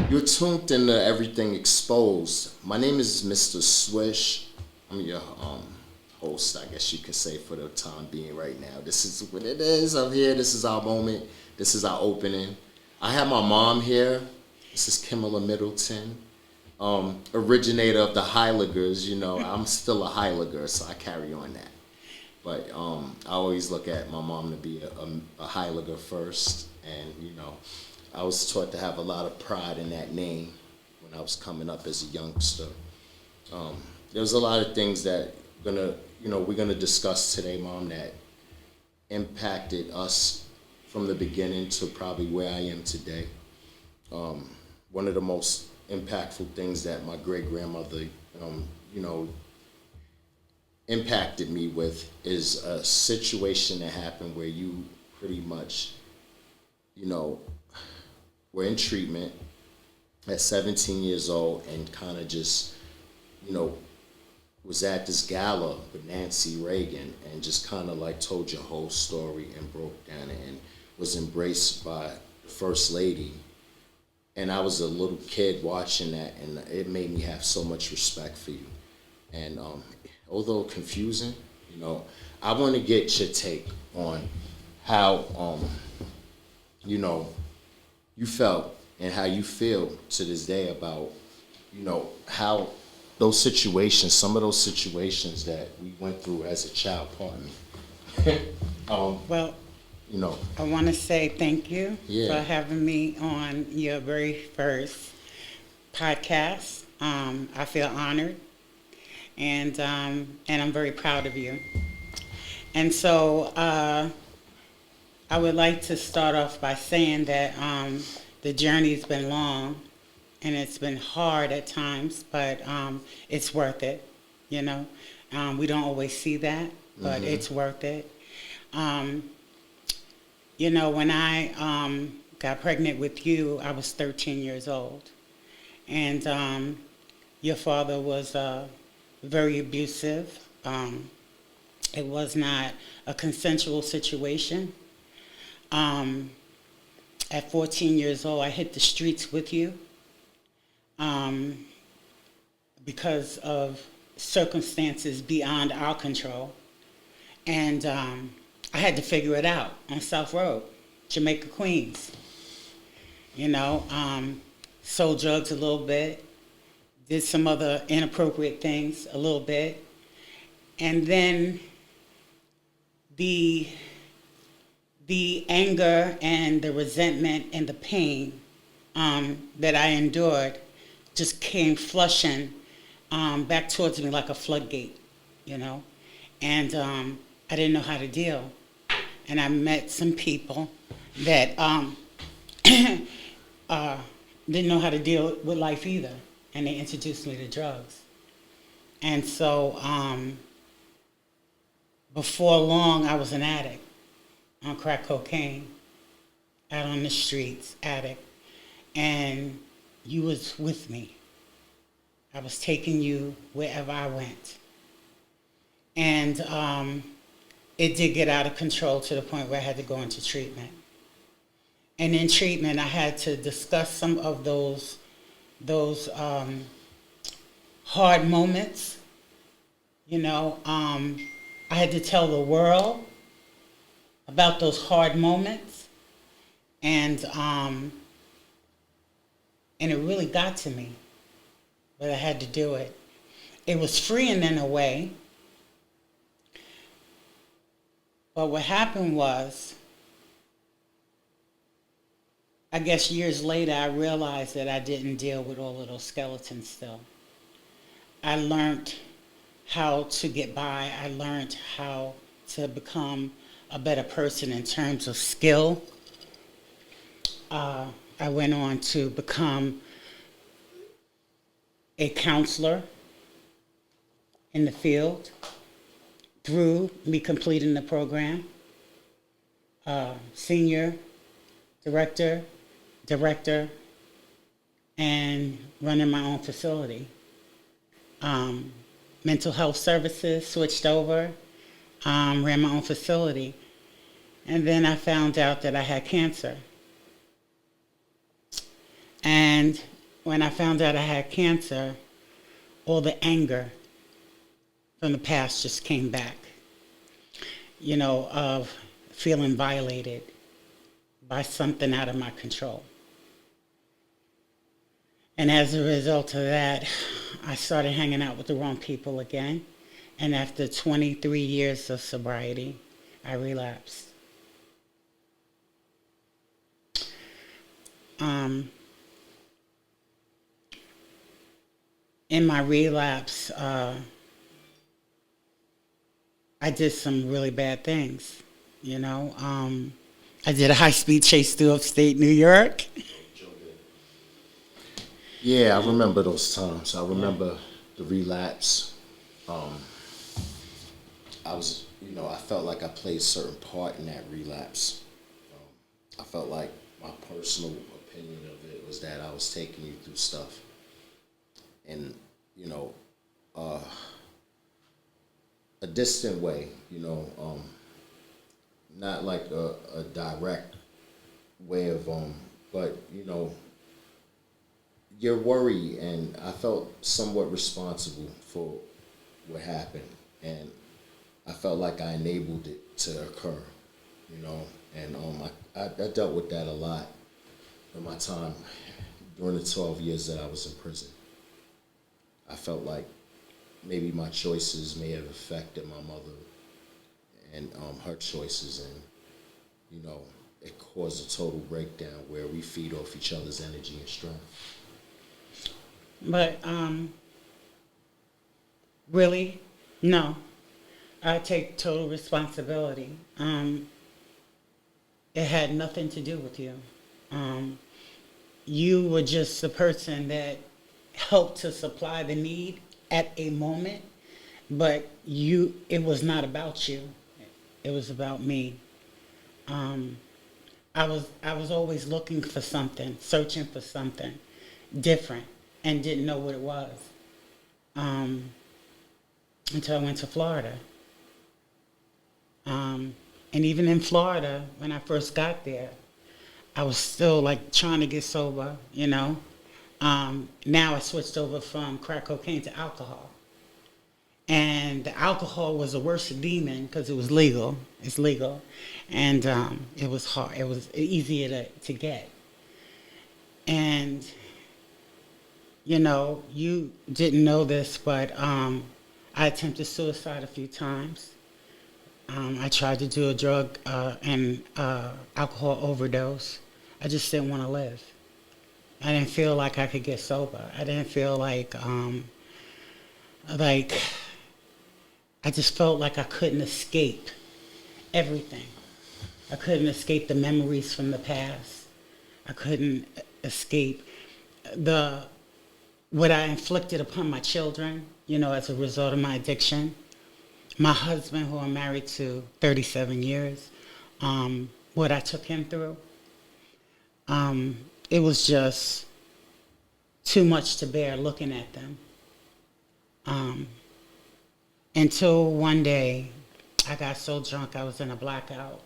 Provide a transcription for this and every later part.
You're tuned into Everything Exposed. My name is Mr. Swish. I'm your host, I guess you could say, for the time being right now. This is what it is up here. This is our moment. This is our opening. I have my mom here. This is Kimila Middleton, originator of the Heiligers. You know, I'm still a Heiliger, so I carry on that. But I always look at my mom to be a Heiliger first, and I was taught to have a lot of pride in that name when I was coming up as a youngster. There's a lot of things that we're gonna discuss today, Mom, that impacted us from the beginning to probably where I am today. One of the most impactful things that my great grandmother, impacted me with is a situation that happened where you pretty much, were in treatment at 17 years old and kind of just, was at this gala with Nancy Reagan and just kind of like told your whole story and broke down and was embraced by the First Lady. And I was a little kid watching that, and it made me have so much respect for you. And although confusing, I want to get your take on how, you felt and how you feel to this day about, how those situations, some of those situations that we went through as a child, pardon me. Well, I want to say thank you for having me on your very first podcast. I feel honored, and I'm very proud of you. And so I would like to start off by saying that the journey's been long and it's been hard at times, but it's worth it, We don't always see that, but it's worth it. When I got pregnant with you, I was 13 years old. And your father was very abusive. It was not a consensual situation. At 14 years old, I hit the streets with you because of circumstances beyond our control. And I had to figure it out on South Road, Jamaica, Queens. Sold drugs a little bit, did some other inappropriate things a little bit. And then the anger and the resentment and the pain that I endured just came flushing back towards me like a floodgate, And I didn't know how to deal. And I met some people that didn't know how to deal with life either. And they introduced me to drugs. And so before long, I was an addict on crack cocaine, out on the streets, addict. And you was with me. I was taking you wherever I went. And it did get out of control to the point where I had to go into treatment. And in treatment, I had to discuss some of those hard moments. I had to tell the world about those hard moments, and it really got to me, but I had to do it. It was freeing in a way, but what happened was, I guess years later, I realized that I didn't deal with all of those skeletons still. I learned how to get by. I learned how to become a better person in terms of skill. I went on to become a counselor in the field through me completing the program. Senior, director, and running my own facility. Mental health services, switched over, ran my own facility. And then I found out that I had cancer. And when I found out I had cancer, all the anger from the past just came back, of feeling violated by something out of my control. And as a result of that, I started hanging out with the wrong people again. And after 23 years of sobriety, I relapsed. In my relapse, I did some really bad things, I did a high-speed chase through upstate New York. Yeah, I remember those times. I remember the relapse. I felt like I played a certain part in that relapse. I felt like my personal opinion of it was that I was taking you through stuff. And, a distant way, not like a direct way of, but, you're worried, and I felt somewhat responsible for what happened, and I felt like I enabled it to occur, and I dealt with that a lot in my time during the 12 years that I was in prison. I felt like maybe my choices may have affected my mother and her choices, and it caused a total breakdown where we feed off each other's energy and strength. But really, no. I take total responsibility. It had nothing to do with you. You were just the person that helped to supply the need at a moment, but it was not about you. It was about me. I was always looking for something, searching for something different, and didn't know what it was until I went to Florida. And even in Florida, when I first got there, I was still like trying to get sober, Now I switched over from crack cocaine to alcohol. And the alcohol was a worse demon because it was legal. It's legal. And it was hard. It was easier to get. And, you didn't know this, but I attempted suicide a few times. I tried to do a drug and alcohol overdose. I just didn't want to live. I didn't feel like I could get sober. I didn't feel like I just felt like I couldn't escape everything. I couldn't escape the memories from the past. I couldn't escape what I inflicted upon my children, as a result of my addiction. My husband, who I'm married to 37 years, what I took him through. It was just too much to bear looking at them. Until one day, I got so drunk I was in a blackout.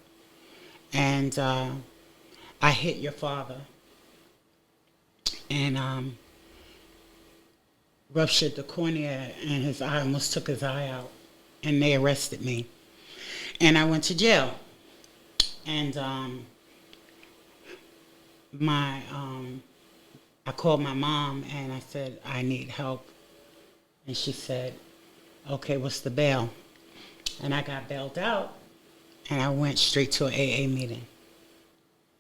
And I hit your father. And ruptured the cornea, and his eye almost took his eye out. And they arrested me. And I went to jail. And I called my mom and I said, I need help. And she said, okay, what's the bail? And I got bailed out, and I went straight to an AA meeting.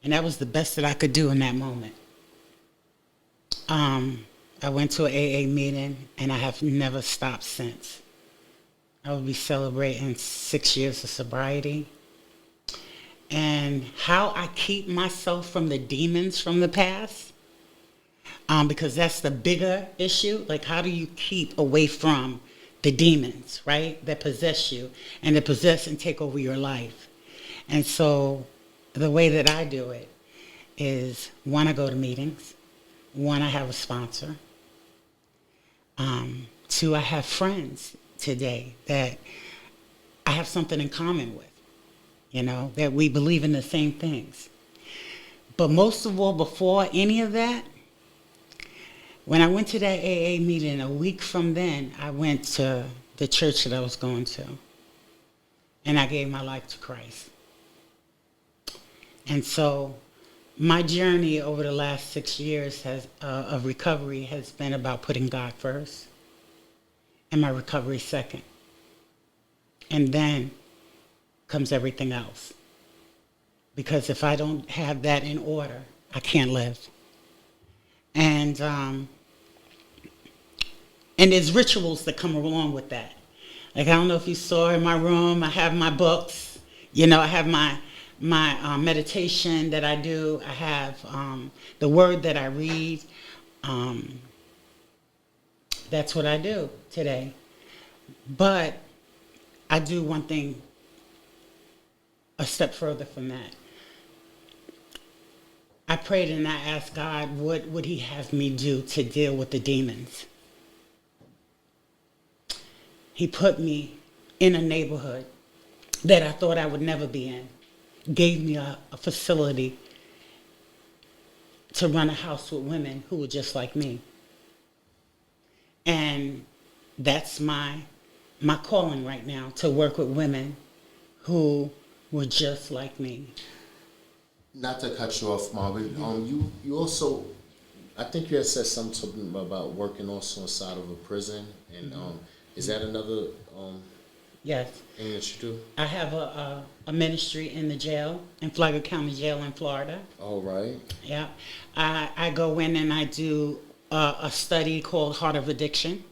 And that was the best that I could do in that moment. I went to an AA meeting, and I have never stopped since. I will be celebrating 6 years of sobriety. And how I keep myself from the demons from the past, because that's the bigger issue. Like, how do you keep away from the demons, right, that possess you and that possess and take over your life? And so the way that I do it is, one, I go to meetings. One, I have a sponsor. Two, I have friends today that I have something in common with, that we believe in the same things. But most of all, before any of that, When I went to that AA meeting, a week from then, I went to the church that I was going to, and I gave my life to Christ. And so my journey over the last 6 years of recovery has been about putting God first and my recovery second. And then comes everything else. Because if I don't have that in order, I can't live. And there's rituals that come along with that. Like, I don't know if you saw in my room, I have my books. You know, I have my meditation that I do. I have the word that I read. That's what I do today. But I do one thing a step further from that. I prayed and I asked God, what would he have me do to deal with the demons? He put me in a neighborhood that I thought I would never be in. Gave me a facility to run a house with women who were just like me. And that's my calling right now, to work with women who were just like me. Not to cut you off, Mom, but you also, I think you had said something about working also inside of a prison, and is that another yes thing that you do? I have a ministry in the jail, in Flagler County Jail in Florida. All right. Yeah, I go in and I do a study called Heart of Addiction.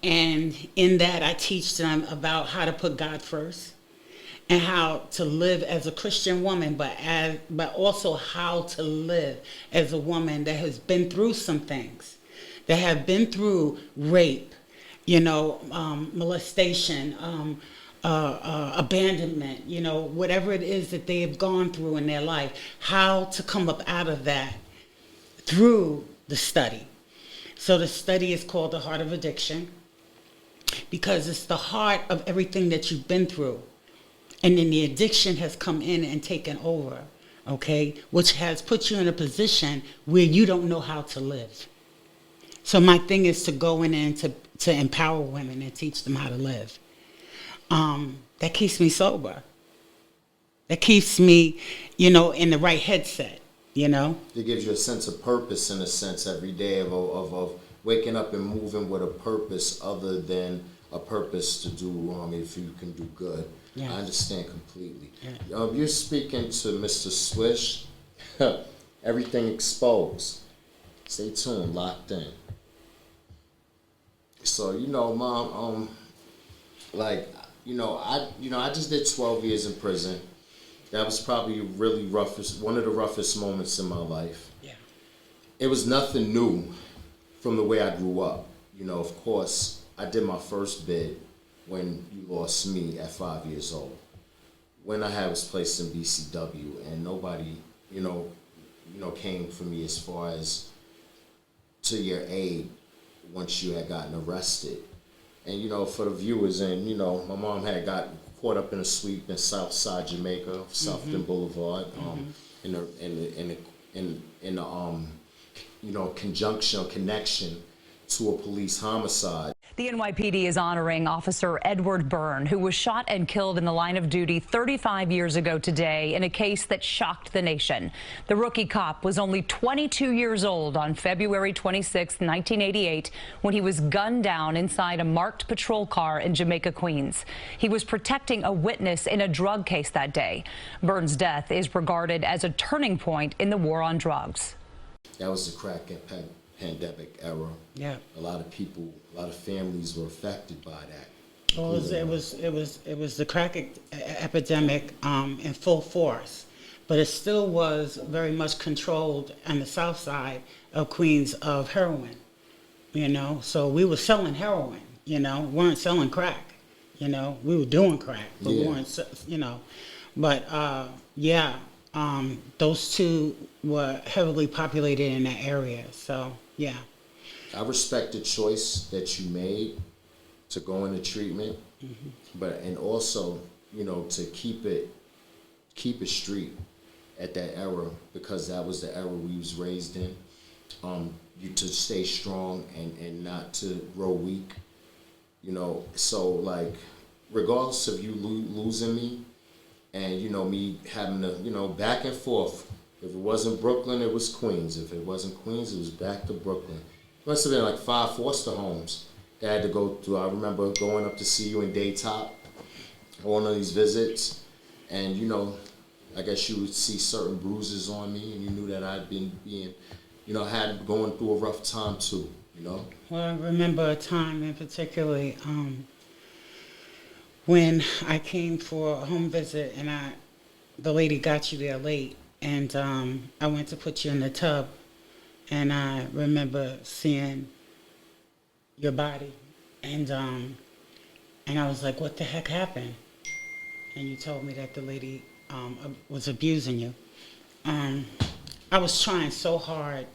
And in that, I teach them about how to put God first and how to live as a Christian woman, but also how to live as a woman that has been through some things, that have been through rape, molestation, abandonment, whatever it is that they have gone through in their life, how to come up out of that through the study. So the study is called The Heart of Addiction, because it's the heart of everything that you've been through. And then the addiction has come in and taken over, okay? Which has put you in a position where you don't know how to live. So my thing is to go in and to empower women and teach them how to live. That keeps me sober. That keeps me, in the right headset, It gives you a sense of purpose, in a sense, every day of waking up and moving with a purpose other than a purpose to do, if you can do good. Yeah. I understand completely. Yeah. You're speaking to Mr. Swish. Everything exposed. Stay tuned, locked in. So, Mom, I just did 12 years in prison. That was probably really one of the roughest moments in my life. Yeah. It was nothing new from the way I grew up. Of course, I did my first bid when you lost me at 5 years old. When I was placed in BCW, and nobody, came for me as far as to your aid once you had gotten arrested. And, for the viewers, and, my mom had got caught up in a sweep in Southside Jamaica, Southton Boulevard, in the conjunction or connection to a police homicide. The NYPD is honoring Officer Edward Byrne, who was shot and killed in the line of duty 35 years ago today in a case that shocked the nation. The rookie cop was only 22 years old on February 26, 1988, when he was gunned down inside a marked patrol car in Jamaica, Queens. He was protecting a witness in a drug case that day. Byrne's death is regarded as a turning point in the war on drugs. That was the crack pandemic era. Yeah. A lot of families were affected by that. Well, it was the crack epidemic in full force, but it still was very much controlled on the south side of Queens of heroin. So we were selling heroin. Weren't selling crack. We were doing crack, but we weren't. Those two were heavily populated in that area. So yeah. I respect the choice that you made to go into treatment, and also, to keep it street at that era, because that was the era we was raised in. you to stay strong and not to grow weak. You know, so like, regardless of you losing me, and me having to, back and forth. If it wasn't Brooklyn, it was Queens. If it wasn't Queens, it was back to Brooklyn. It must have been like 5 foster homes that I had to go through. I remember going up to see you in Daytop, going on these visits, and I guess you would see certain bruises on me, and you knew that I'd been being, had going through a rough time too. Well, I remember a time in particularly when I came for a home visit, and the lady got you there late, and I went to put you in the tub, and I remember seeing your body, and I was like, "What the heck happened?" And you told me that the lady was abusing you. I was trying so hard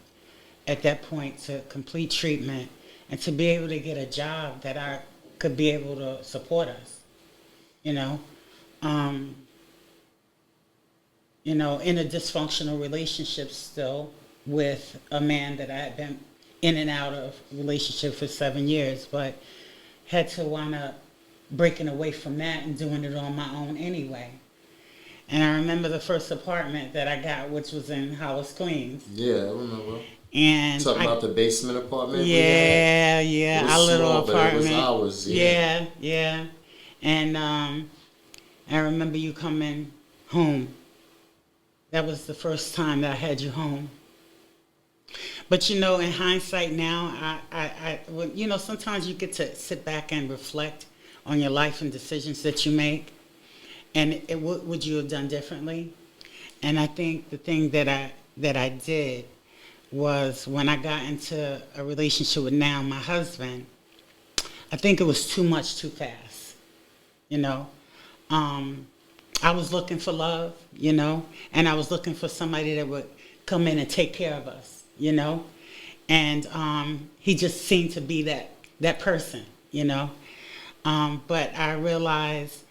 at that point to complete treatment and to be able to get a job that I could be able to support us. In a dysfunctional relationship still with a man that I had been in and out of relationship for 7 years, but had to wind up breaking away from that and doing it on my own anyway. And I remember the first apartment that I got, which was in Hollis, Queens. Yeah, I remember. And talking about the basement apartment. Yeah, our little small, apartment. But it was ours. Yeah. And I remember you coming home. That was the first time that I had you home. But in hindsight now, sometimes you get to sit back and reflect on your life and decisions that you make, and what would you have done differently? And I think the thing that I did was, when I got into a relationship with now my husband, I think it was too much too fast. I was looking for love, and I was looking for somebody that would come in and take care of us, and he just seemed to be that person, but I realized,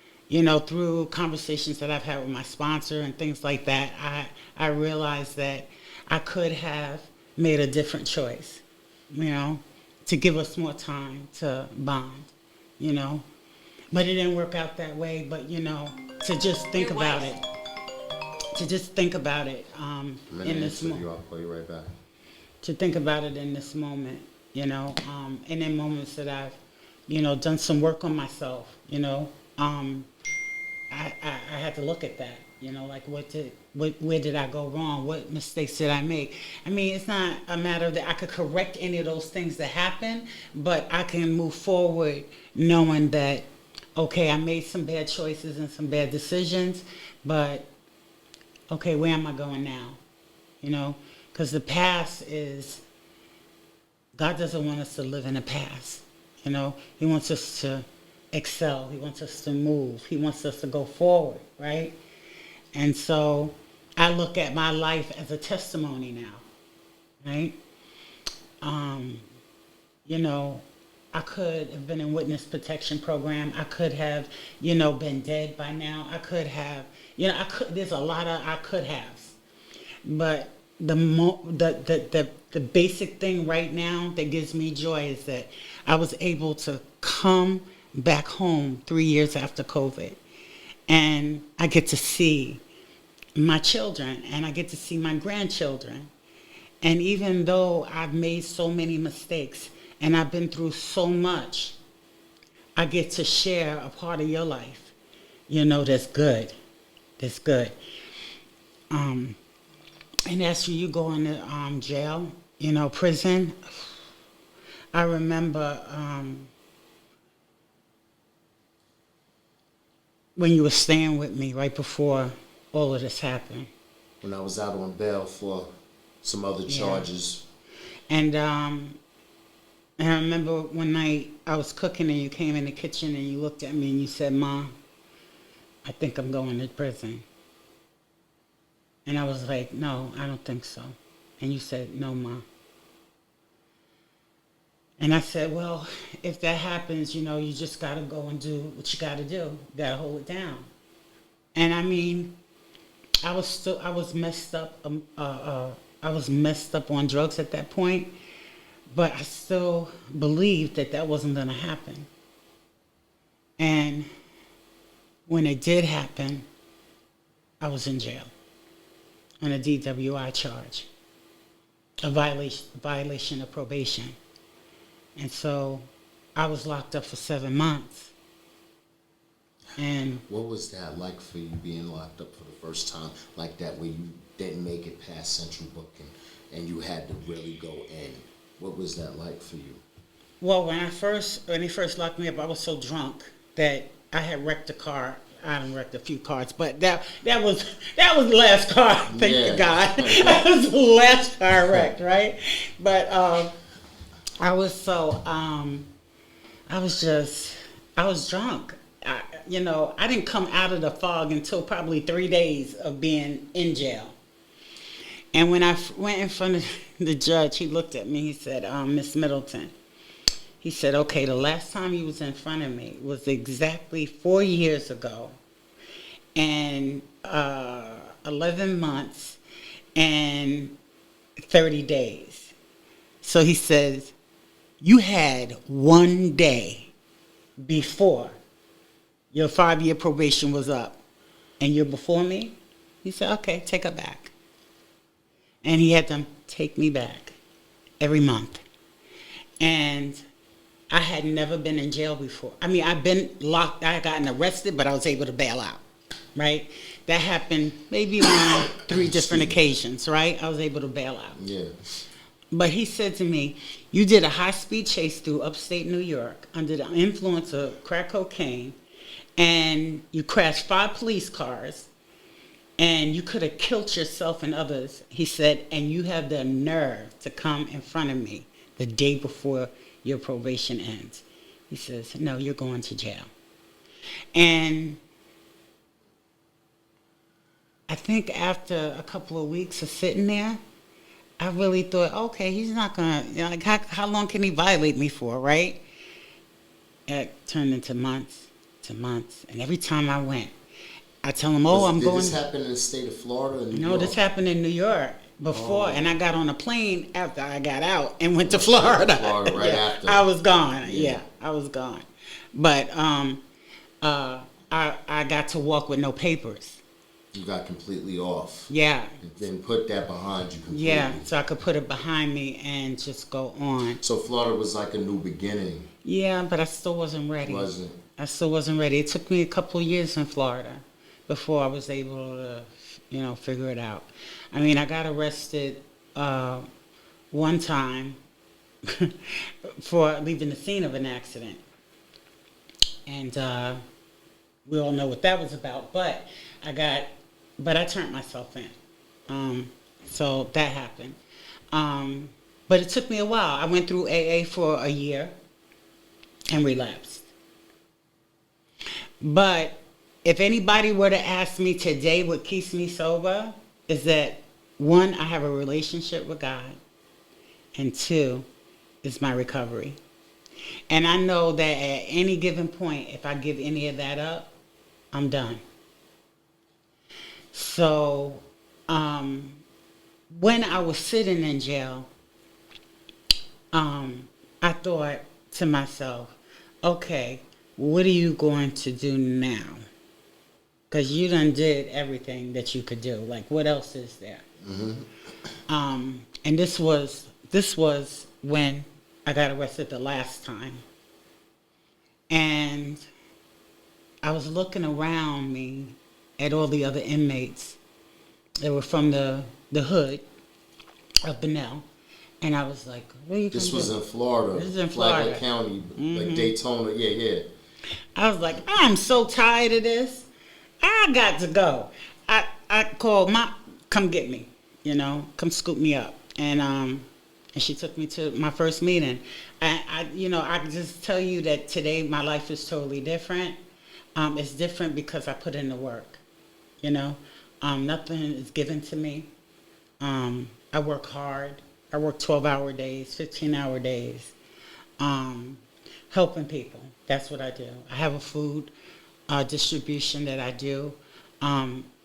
through conversations that I've had with my sponsor and things like that, I realized that I could have made a different choice, to give us more time to bond, But it didn't work out that way, but, to just think about it. To just think about it in this moment. I'll call you right back. To think about it in this moment, and in moments that I've, done some work on myself, I had to look at that, like where did I go wrong? What mistakes did I make? I mean, it's not a matter that I could correct any of those things that happened, but I can move forward knowing that, okay, I made some bad choices and some bad decisions, but okay, where am I going now? Because the past is, God doesn't want us to live in the past. He wants us to excel. He wants us to move. He wants us to go forward, right? And so I look at my life as a testimony now, right? I could have been in witness protection program. I could have, been dead by now. I could have, there's a lot of I could have. But the basic thing right now that gives me joy is that I was able to come back home 3 years after COVID, and I get to see my children, and I get to see my grandchildren. And even though I've made so many mistakes and I've been through so much, I get to share a part of your life, that's good. That's good. And as for you going to jail, prison, I remember when you were staying with me right before all of this happened. When I was out on bail for some other charges. And I remember one night I was cooking and you came in the kitchen and you looked at me and you said, "Mom, I think I'm going to prison." And I was like, "No, I don't think so." And you said, "No, Mom." And I said, "Well, if that happens, you just got to go and do what you got to do. You got to hold it down." And I mean, I was messed up I was messed up on drugs at that point, but I still believed that that wasn't going to happen. And when it did happen, I was in jail on a DWI charge, a violation of probation. And so I was locked up for 7 months. And what was that like for you, being locked up for the first time like that, where you didn't make it past Central Booking and you had to really go in? What was that like for you? Well, when he first locked me up, I was so drunk that I had wrecked a car. I done wrecked a few cars, but that was the last car. Thank God, that was the last car I wrecked, right? But I was drunk. I didn't come out of the fog until probably 3 days of being in jail. And when I went in front of the judge, he looked at me. He said, Miss Middleton. He said, okay, the last time you was in front of me was exactly 4 years ago, and 11 months and 30 days. So he says, you had 1 day before your 5-year probation was up, and you're before me? He said, okay, take her back. And he had them take me back every month. And I had never been in jail before. I mean, I've been locked, I had gotten arrested, but I was able to bail out, right? That happened maybe on 3 different occasions, right? I was able to bail out. Yeah. But he said to me, you did a high-speed chase through upstate New York under the influence of crack cocaine, and you crashed 5 police cars, and you could have killed yourself and others. He said, and you have the nerve to come in front of me the day before your probation ends. He says, no, you're going to jail. And I think after a couple of weeks of sitting there, I really thought, okay, he's not going to, like, how long can he violate me for, right? It turned into months to months. And every time I went, I tell him, Did this happen in the state of Florida or New York? No, this happened in New York before, and I got on a plane after I got out and went to Florida. Florida right after. I was gone. Yeah, I was gone. But I got to walk with no papers. You got completely off. Yeah. And then put that behind you completely. Yeah, so I could put it behind me and just go on. So Florida was like a new beginning. Yeah, but I still wasn't ready. I still wasn't ready. It took me a couple of years in Florida before I was able to, figure it out. I mean, I got arrested one time for leaving the scene of an accident. And we all know what that was about. But I turned myself in. So that happened. But it took me a while. I went through AA for a year and relapsed. But if anybody were to ask me today what keeps me sober, is that 1, I have a relationship with God, and 2, is my recovery. And I know that at any given point, if I give any of that up, I'm done. So when I was sitting in jail, I thought to myself, okay, what are you going to do now? Because you done did everything that you could do. Like, what else is there? Mm-hmm. And this was when I got arrested the last time. And I was looking around me at all the other inmates that were from the hood of Bunnell. And I was like, what are you going to do? This was in Florida. This is in Florida. Flagler County, like Daytona. Yeah. I was like, I'm so tired of this. I got to go. I called come get me, come scoop me up. And she took me to my first meeting. I can just tell you that today my life is totally different. It's different because I put in the work, Nothing is given to me. I work hard. I work 12-hour days, 15-hour days, helping people. That's what I do. I have a food distribution that I do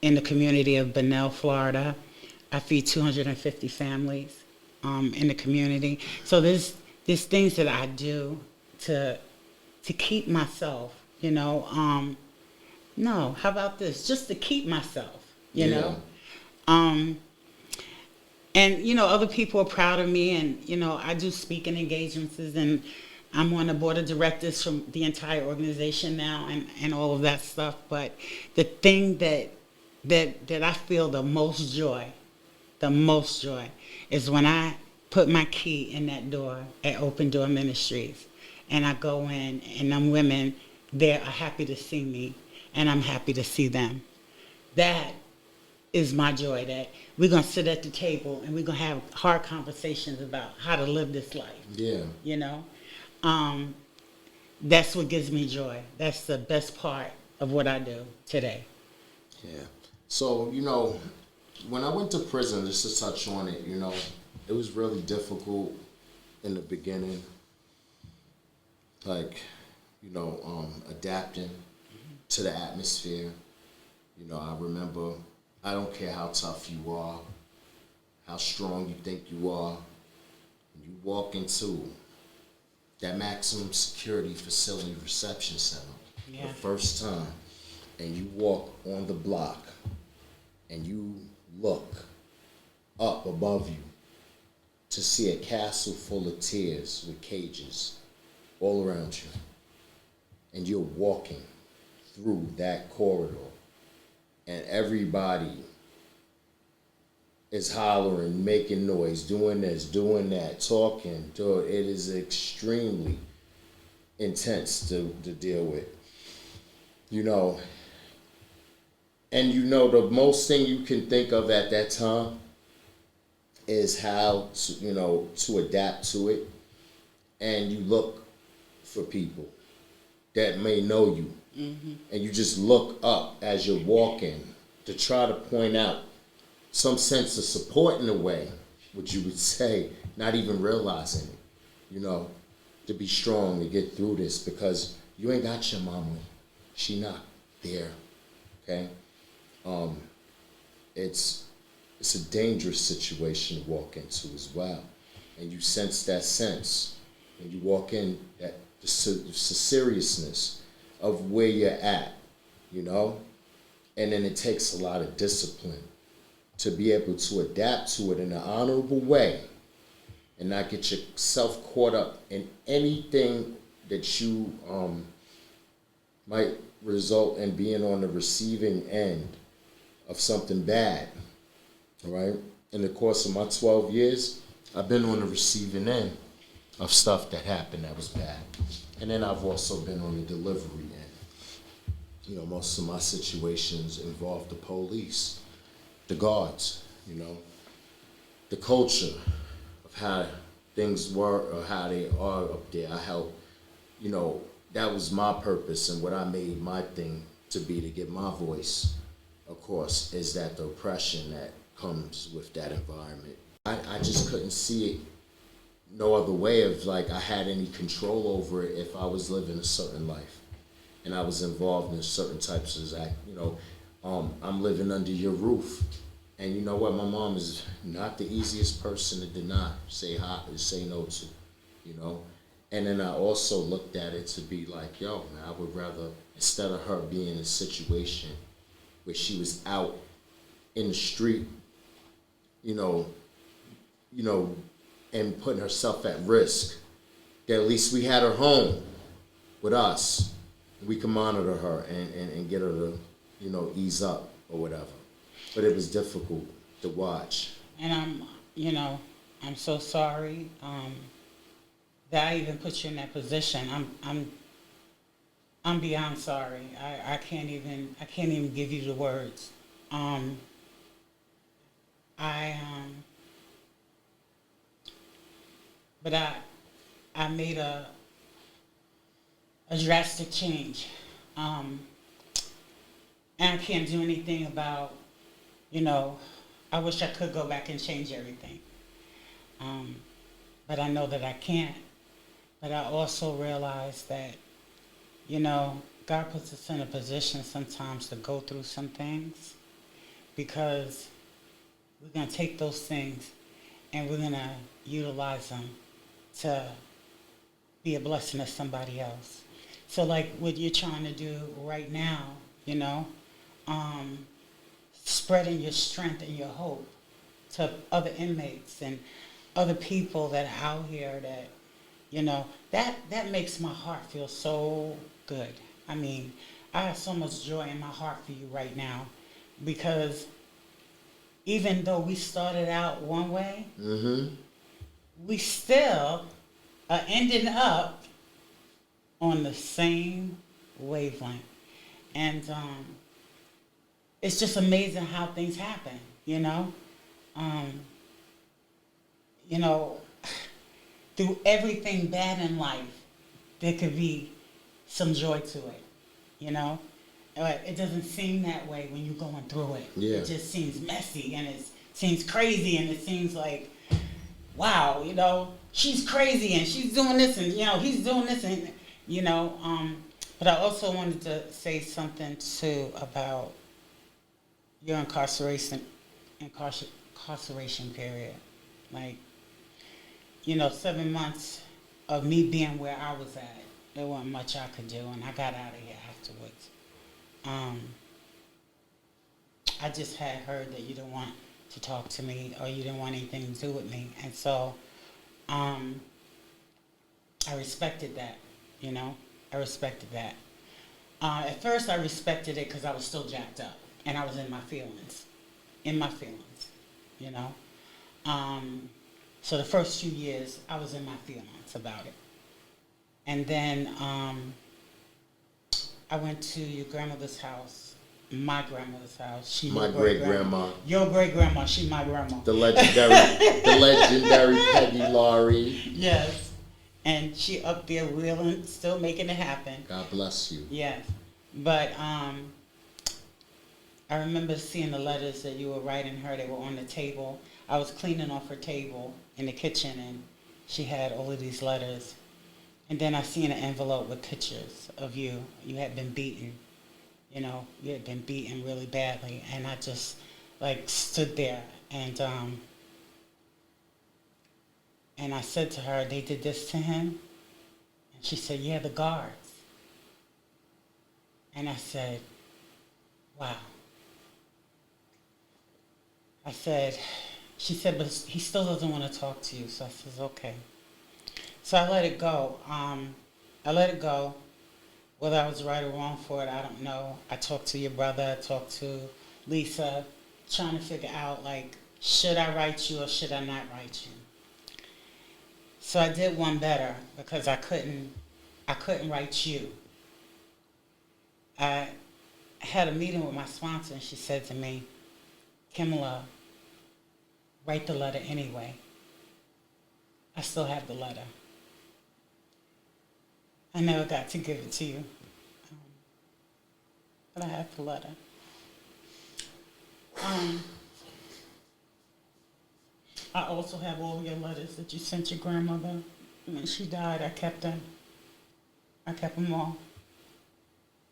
in the community of Bunnell, Florida. I feed 250 families in the community. So there's things that I do to keep myself, you know. No, how about this? Just to keep myself, you know. And, you know, other people are proud of me, and, you know, I do speaking engagements, and I'm on the board of directors from the entire organization now, and all of that stuff. But the thing that I feel the most joy is when I put my key in that door at Open Door Ministries, and I go in, and them women there are happy to see me, and I'm happy to see them. That is my joy, that we're going to sit at the table and we're going to have hard conversations about how to live this life. Yeah. You know? That's what gives me joy. That's the best part of what I do today. Yeah. So, you know, when I went to prison, just to touch on it, you know, it was really difficult in the beginning. Like, you know, adapting to the atmosphere. You know, I remember, I don't care how tough you are, how strong you think you are, when you walk into that maximum security facility reception center for the first time, and you walk on the block, and you look up above you to see a castle full of tears with cages all around you, and you're walking through that corridor, and everybody is hollering, making noise, doing this, doing that, talking. Dude, it is extremely intense to deal with. You know, and you know, the most thing you can think of at that time is how to, you know, to adapt to it. And you look for people that may know you. Mm-hmm. And you just look up as you're walking to try to point out some sense of support in a way, which you would say, not even realizing it, you know, to be strong, to get through this, because you ain't got your mama. She not there, okay? It's a dangerous situation to walk into as well. And you sense that sense when you walk in, that the seriousness of where you're at, you know? And then it takes a lot of discipline to be able to adapt to it in an honorable way and not get yourself caught up in anything that you might result in being on the receiving end of something bad, all right? In the course of my 12 years, I've been on the receiving end of stuff that happened that was bad. And then I've also been on the delivery end. You know, most of my situations involve the police, the guards, you know, the culture of how things were or how they are up there. I help, you know, that was my purpose, and what I made my thing to be, to get my voice, of course, is that the oppression that comes with that environment. I just couldn't see it no other way of like I had any control over it if I was living a certain life and I was involved in certain types of act. You know, I'm living under your roof, and you know what? My mom is not the easiest person to deny, say no to, you know. And then I also looked at it to be like, yo, man, I would rather, instead of her being in a situation where she was out in the street, you know, and putting herself at risk, that at least we had her home with us. We can monitor her and get her to, you know, ease up or whatever. But it was difficult to watch. And I'm so sorry that I even put you in that position. I'm beyond sorry. I can't even give you the words. But I made a drastic change. And I can't do anything about, you know, I wish I could go back and change everything. But I know that I can't. But I also realize that, you know, God puts us in a position sometimes to go through some things because we're going to take those things and we're going to utilize them to be a blessing to somebody else. So like what you're trying to do right now, you know, spreading your strength and your hope to other inmates and other people that are out here that, you know, that makes my heart feel so good. I mean, I have so much joy in my heart for you right now, because even though we started out one way, we still are ending up on the same wavelength. And it's just amazing how things happen, you know? You know, through everything bad in life, there could be some joy to it, you know? It doesn't seem that way when you're going through it. Yeah. It just seems messy, and it seems crazy, and it seems like, wow, you know, she's crazy and she's doing this, and, you know, he's doing this, and, you know, but I also wanted to say something too about your incarceration period. Like, you know, 7 months of me being where I was at, there wasn't much I could do, and I got out of here afterwards. I just had heard that you didn't want to talk to me, or you didn't want anything to do with me, and so I respected that, you know? I respected that. At first I respected it because I was still jacked up, and I was in my feelings, you know? So the first few years, I was in my feelings about it. And then I went to your grandmother's house, my grandmother's house. She my great-grandma. Your great-grandma, she my grandma. The legendary Peggy Laurie. Yes. And she up there wheeling, still making it happen. God bless you. Yes. But I remember seeing the letters that you were writing her. They were on the table. I was cleaning off her table in the kitchen, and she had all of these letters. And then I seen an envelope with pictures of you. You had been beaten. You know, you had been beaten really badly. And I just, like, stood there. And I said to her, they did this to him? And she said, yeah, the guards. And I said, wow. I said, she said, but he still doesn't want to talk to you. So I said, okay. So I let it go. I let it go. Whether I was right or wrong for it, I don't know. I talked to your brother. I talked to Lisa, trying to figure out, like, should I write you or should I not write you? So I did one better because I couldn't write you. I had a meeting with my sponsor, and she said to me, Kimila, write the letter anyway. I still have the letter. I never got to give it to you, but I have the letter. I also have all your letters that you sent your grandmother. When she died, I kept them. I kept them all.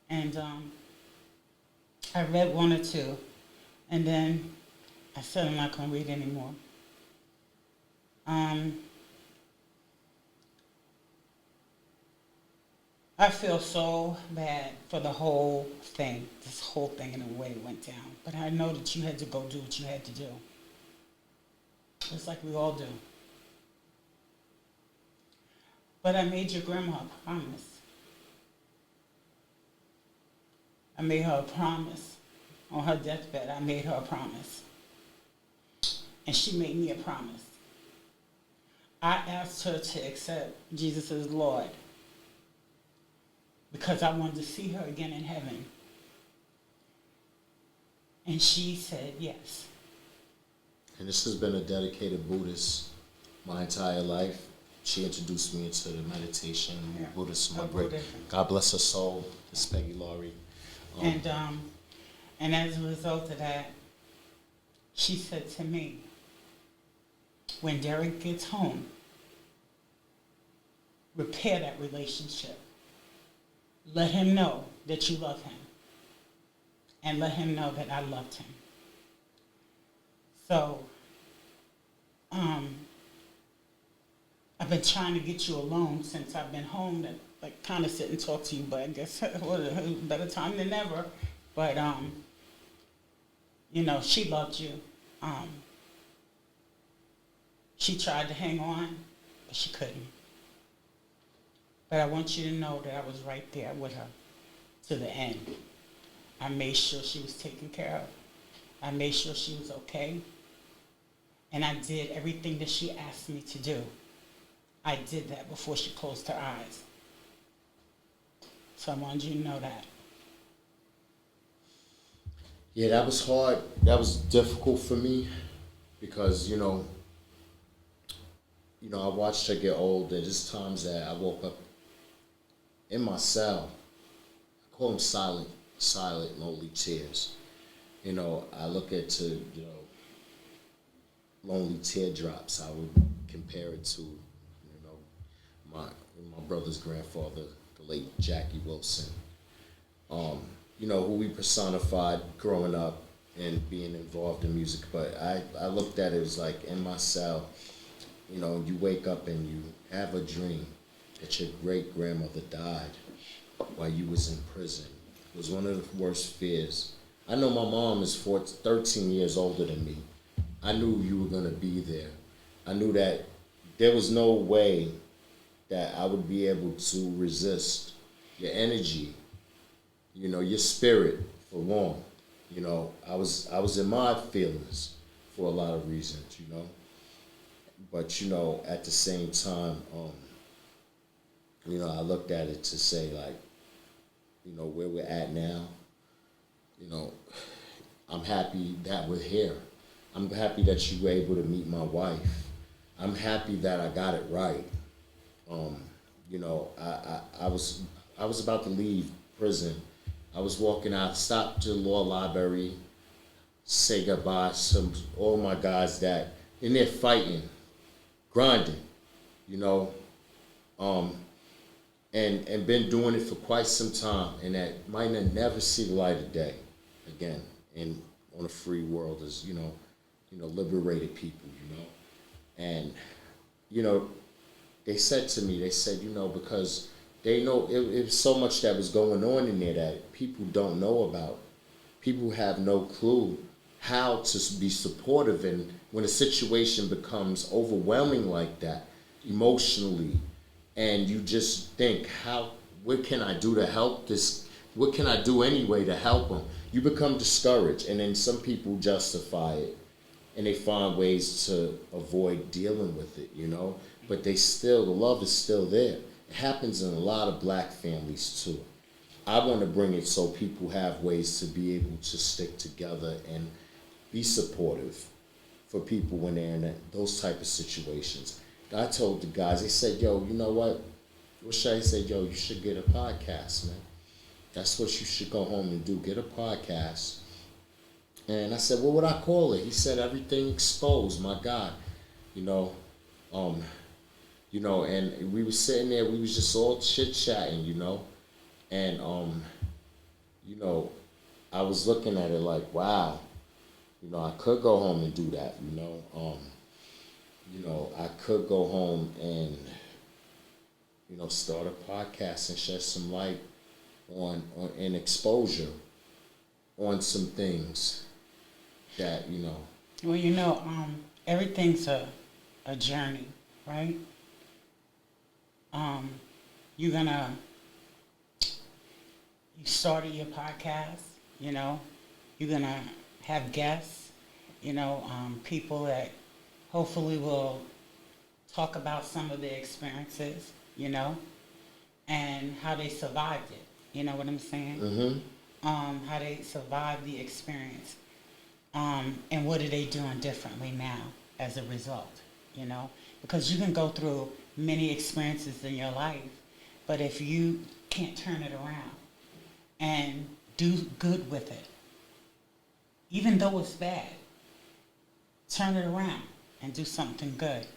And I read one or two, and then I said I'm not going to read anymore. I feel so bad for the whole thing, this whole thing and the way it went down. But I know that you had to go do what you had to do. Just like we all do. But I made your grandma a promise. I made her a promise. On her deathbed, I made her a promise. And she made me a promise. I asked her to accept Jesus as Lord because I wanted to see her again in heaven. And she said yes. And this has been a dedicated Buddhist my entire life. She introduced me into the meditation, Buddhist. God bless her soul, this Peggy Laurie. And as a result of that, she said to me, when Derek gets home, repair that relationship. Let him know that you love him. And let him know that I loved him. So, I've been trying to get you alone since I've been home to like kind of sit and talk to you, but I guess what a better time than ever. But you know, she loved you. She tried to hang on, but she couldn't. But I want you to know that I was right there with her to the end. I made sure she was taken care of. I made sure she was okay. And I did everything that she asked me to do. I did that before she closed her eyes. So I wanted you to know that. Yeah, that was hard. That was difficult for me because, I watched her get older. There's times that I woke up in my cell. I call them silent, lonely tears. I look at lonely teardrops. I would compare it to, my brother's grandfather, the late Jackie Wilson. Who we personified growing up and being involved in music. But I looked at it as like in my cell, you wake up and you have a dream that your great-grandmother died while you was in prison. It was one of the worst fears. I know my mom is 13 years older than me. I knew you were going to be there. I knew that there was no way that I would be able to resist your energy, your spirit for long. I was in my feelings for a lot of reasons, But, at the same time, I looked at it to say, like, where we're at now, I'm happy that we're here. I'm happy that you were able to meet my wife. I'm happy that I got it right. I was about to leave prison. I was walking out, stopped to the law library, say goodbye to all my guys that in there fighting, grinding, and been doing it for quite some time, and that might never see the light of day again in on a free world as liberated people, and they said to me, because they know it was so much that was going on in there that people don't know about. People have no clue how to be supportive, and when a situation becomes overwhelming like that, emotionally, and you just think, what can I do to help this? What can I do anyway to help them? You become discouraged, and then some people justify it, and they find ways to avoid dealing with it, But the love is still there. It happens in a lot of black families too. I want to bring it so people have ways to be able to stick together and be supportive for people when they're in those type of situations. I told the guys, they said, yo, you know what? Rashay said, yo, you should get a podcast, man. That's what you should go home and do, get a podcast. And I said, what would I call it? He said, Everything Exposed, my God. And we was sitting there, we was just all chit-chatting, and, I was looking at it like, wow, I could go home and do that, I could go home and, start a podcast and shed some light on and exposure on some things that, Well, everything's a journey, right? You started your podcast, you're gonna have guests, people that hopefully will talk about some of their experiences, and how they survived it. You know what I'm saying? Mm-hmm. How they survived the experience, and what are they doing differently now as a result, Because you can go through many experiences in your life, but if you can't turn it around and do good with it, even though it's bad, turn it around and do something good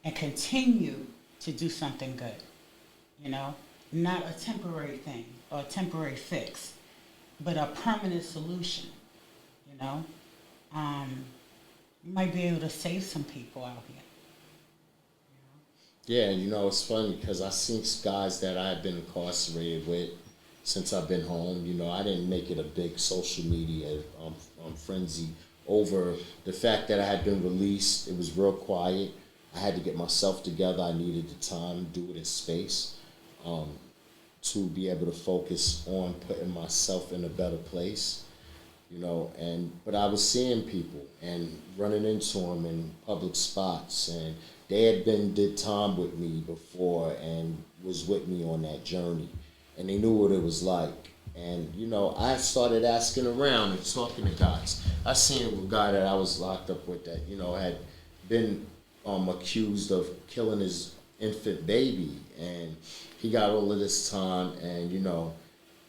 and continue to do something good, not a temporary thing or a temporary fix, but a permanent solution, You might be able to save some people out here. Yeah, you know, it's funny because I seen guys that I've been incarcerated with since I've been home. You know, I didn't make it a big social media frenzy over the fact that I had been released. It was real quiet. I had to get myself together. I needed the time to do it in space, to be able to focus on putting myself in a better place. You know, but I was seeing people and running into them in public spots, and they had did time with me before and was with me on that journey, and they knew what it was like. And you know, I started asking around and talking to guys. I seen a guy that I was locked up with that, you know, had been accused of killing his infant baby, and he got all of this time, and you know,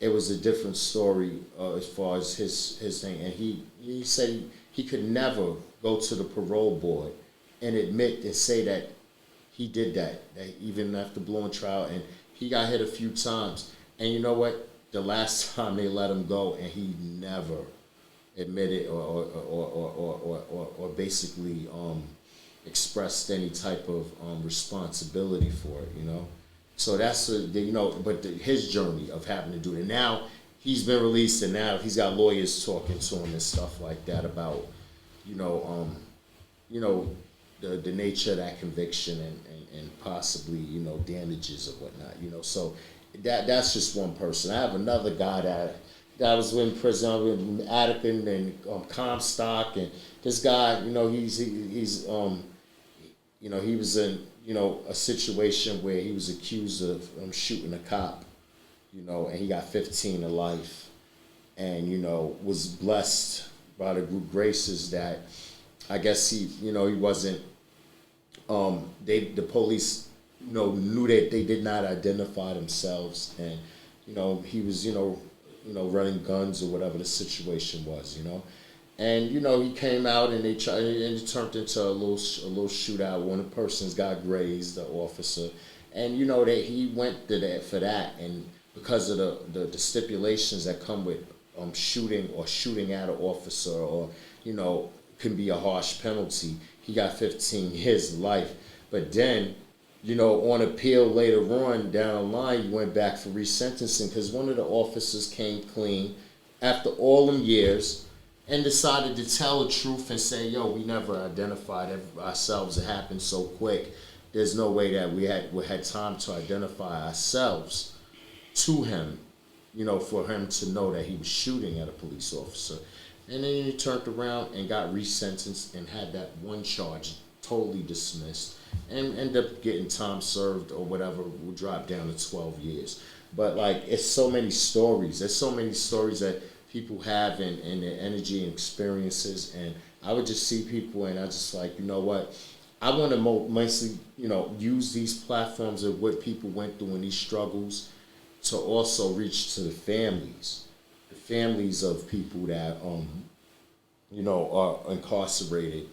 it was a different story as far as his thing. And he said he could never go to the parole board and admit and say that he did that even after blowing trial. And he got hit a few times. And you know what? The last time they let him go, and he never admitted or basically expressed any type of responsibility for it, you know? So that's his journey of having to do it. Now he's been released, and now he's got lawyers talking to him and stuff like that about, the nature of that conviction and possibly, you know, damages or whatnot. You know, so that's just one person. I have another guy that was in prison in Attica and Comstock, and this guy, you know, he was in, you know, a situation where he was accused of shooting a cop, you know, and he got 15 to life, and, you know, was blessed by the good graces that I guess he wasn't, the police, you know, knew that they did not identify themselves, and, you know, he was, running guns or whatever the situation was, you know. And you know, he came out and they tried, and it turned into a little shootout. One of the persons got grazed, the officer, and you know that he went to that for that, and because of the stipulations that come with shooting at an officer, or you know, can be a harsh penalty. He got 15 years of life, but then, you know, on appeal later on down the line, he went back for resentencing because one of the officers came clean after all them years and decided to tell the truth and say, yo, we never identified ourselves. It happened so quick. There's no way that we had time to identify ourselves to him, you know, for him to know that he was shooting at a police officer. And then he turned around and got resentenced and had that one charge totally dismissed and ended up getting time served or whatever, will drop down to 12 years. But like, it's so many stories. There's so many stories that people have in their energy and experiences, and I would just see people and I just like, you know what, I want to mostly, you know, use these platforms of what people went through in these struggles to also reach to the families of people that you know, are incarcerated,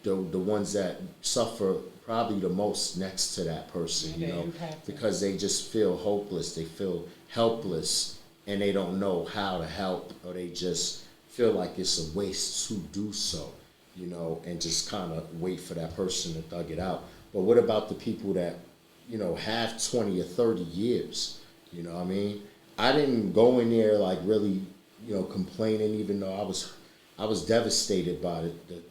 the ones that suffer probably the most next to that person, you know, because they just feel hopeless, they feel helpless, and they don't know how to help, or they just feel like it's a waste to do so, you know, and just kind of wait for that person to thug it out. But what about the people that, you know, have 20 or 30 years, you know what I mean? I didn't go in there like really, you know, complaining, even though I was devastated by the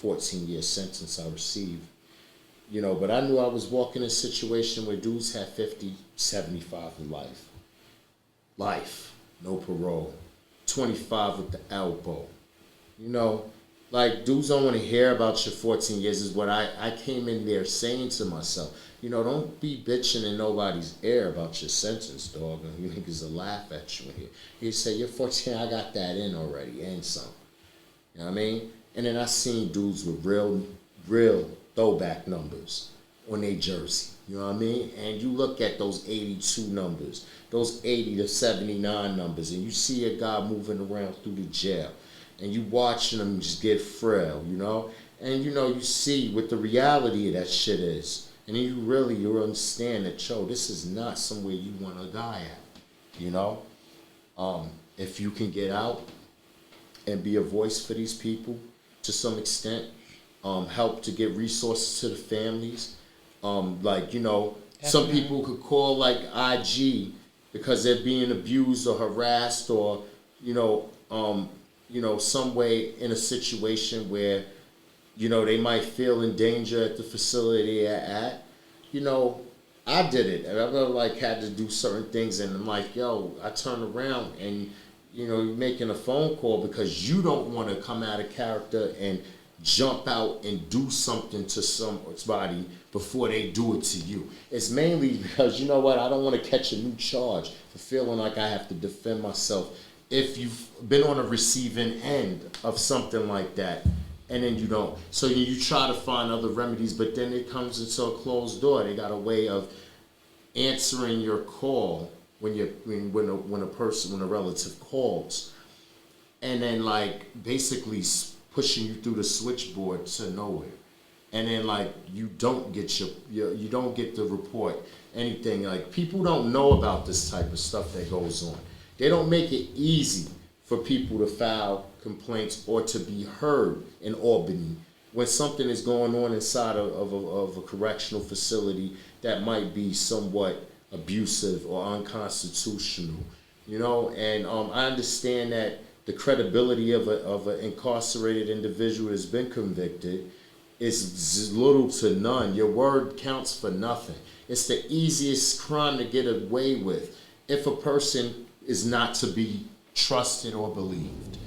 14-year sentence I received, you know, but I knew I was walking in a situation where dudes had 50, 75 in life, no parole, 25 with the elbow, you know, like dudes don't want to hear about your 14 years is what I came in there saying to myself, you know, don't be bitching in nobody's ear about your sentence, dog, and you niggas will laugh at you in here. You say, you're 14, I got that in already, and some, you know what I mean? And then I seen dudes with real throwback numbers on their jersey. You know what I mean? And you look at those 82 numbers, those 80 to 79 numbers, and you see a guy moving around through the jail, and you watching them just get frail, you know? And you know, you see what the reality of that shit is. And then you understand that, yo, this is not somewhere you want to die at, you know? If you can get out and be a voice for these people, to some extent, help to get resources to the families. Like, you know, some people could call like IG because they're being abused or harassed or, you know, some way in a situation where, you know, they might feel in danger at the facility they're at. You know, I did it. I like had to do certain things, and I'm like, yo, I turn around and, you know, you're making a phone call because you don't want to come out of character and jump out and do something to somebody before they do it to you. It's mainly because, you know what, I don't want to catch a new charge for feeling like I have to defend myself if you've been on a receiving end of something like that, and then you don't. So you try to find other remedies, but then it comes into a closed door. They got a way of answering your call when a relative calls, and then like basically pushing you through the switchboard to nowhere, and then like you don't get you don't get the report, anything. Like, people don't know about this type of stuff that goes on. They don't make it easy for people to file complaints or to be heard in Albany when something is going on inside of a correctional facility that might be somewhat abusive or unconstitutional, you know. And I understand that the credibility of an incarcerated individual has been convicted is little to none. Your word counts for nothing. It's the easiest crime to get away with if a person is not to be trusted or believed.